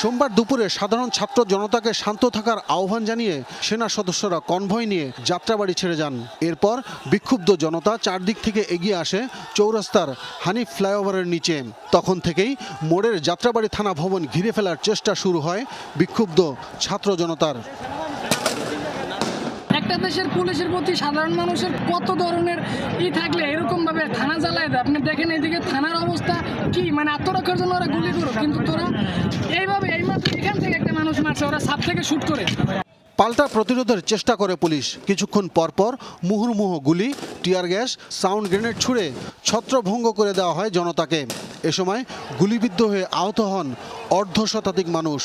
সোমবার দুপুরে সাধারণ ছাত্র জনতাকে শান্ত থাকার আহ্বান জানিয়ে সেনা সদস্যরা কনভয় নিয়ে যাত্রাবাড়ি ছেড়ে যান। এরপর বিক্ষুব্ধ জনতা চারদিক থেকে এগিয়ে আসে চৌরাস্তার হানিফ ফ্লাইওভারের নিচে। তখন থেকেই মোড়ের যাত্রাবাড়ি থানা ভবন ঘিরে ফেলার চেষ্টা শুরু হয় বিক্ষুব্ধ ছাত্র জনতার। একটা দেশের পুলিশের প্রতি সাধারণ মানুষের কত ধরনের থাকলে এরকম ভাবে থানা জ্বালায় দেয়। আপনি দেখেন এইদিকে থানার অবস্থা কি, মানে আত্মরক্ষার জন্য ওরা গুলি করো, কিন্তু তোরা এইভাবে এইমাত্র এখান থেকে একটা মানুষ মারছে, ওরা সাপ থেকে শুট করে। পাল্টা প্রতিরোধের চেষ্টা করে পুলিশ। কিছুক্ষণ পরপর মুহুর্মুহু গুলি, টিয়ার গ্যাস, সাউন্ড গ্রেনেড ছুড়ে ছত্রভঙ্গ করে দেওয়া হয় জনতাকে। এ সময় গুলিবিদ্ধ হয়ে আহত হন অর্ধশতাধিক মানুষ।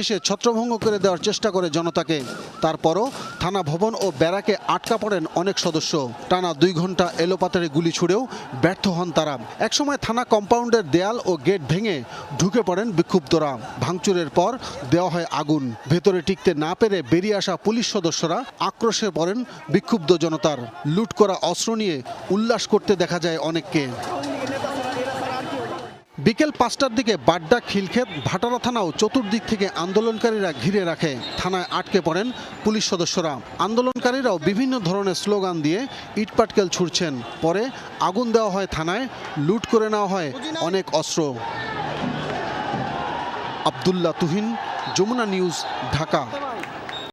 এসে ছত্রভঙ্গ করে দেওয়ার চেষ্টা করে জনতাকে। তারপরও থানা ভবন ও ব্যারাকে আটকা পড়েন অনেক সদস্য। টানা 2 ঘন্টা এলোপাতাড়ি গুলি ছুড়েও ব্যর্থ হন তারা। একসময় থানা কম্পাউন্ডের দেয়াল ও গেট ভেঙে ঢুকে পড়েন বিক্ষুব্ধরা। ভাঙচুরের পর দেওয়া হয় আগুন। ভেতরে টিকতে না পেরে বেরিয়ে আসা পুলিশ সদস্যরা আক্রোশে পড়েন বিক্ষুব্ধ জনতার। লুট করা অস্ত্র নিয়ে উল্লাস করতে দেখা যায় অনেককে। বিকেল 5টার দিকে বাড্ডা, খিলক্ষেত, ভাটারা থানাও চতুর্দিক থেকে আন্দোলনকারীরা ঘিরে রাখে। থানায় আটকে পড়েন পুলিশ সদস্যরা। আন্দোলনকারীরাও বিভিন্ন ধরনের স্লোগান দিয়ে ইটপাটকেল ছুড়ছেন। পরে আগুন দেওয়া হয় থানায়, লুট করে নেওয়া হয় অনেক অস্ত্র। আব্দুল্লাহ তুহিন, যমুনা নিউজ, ঢাকা।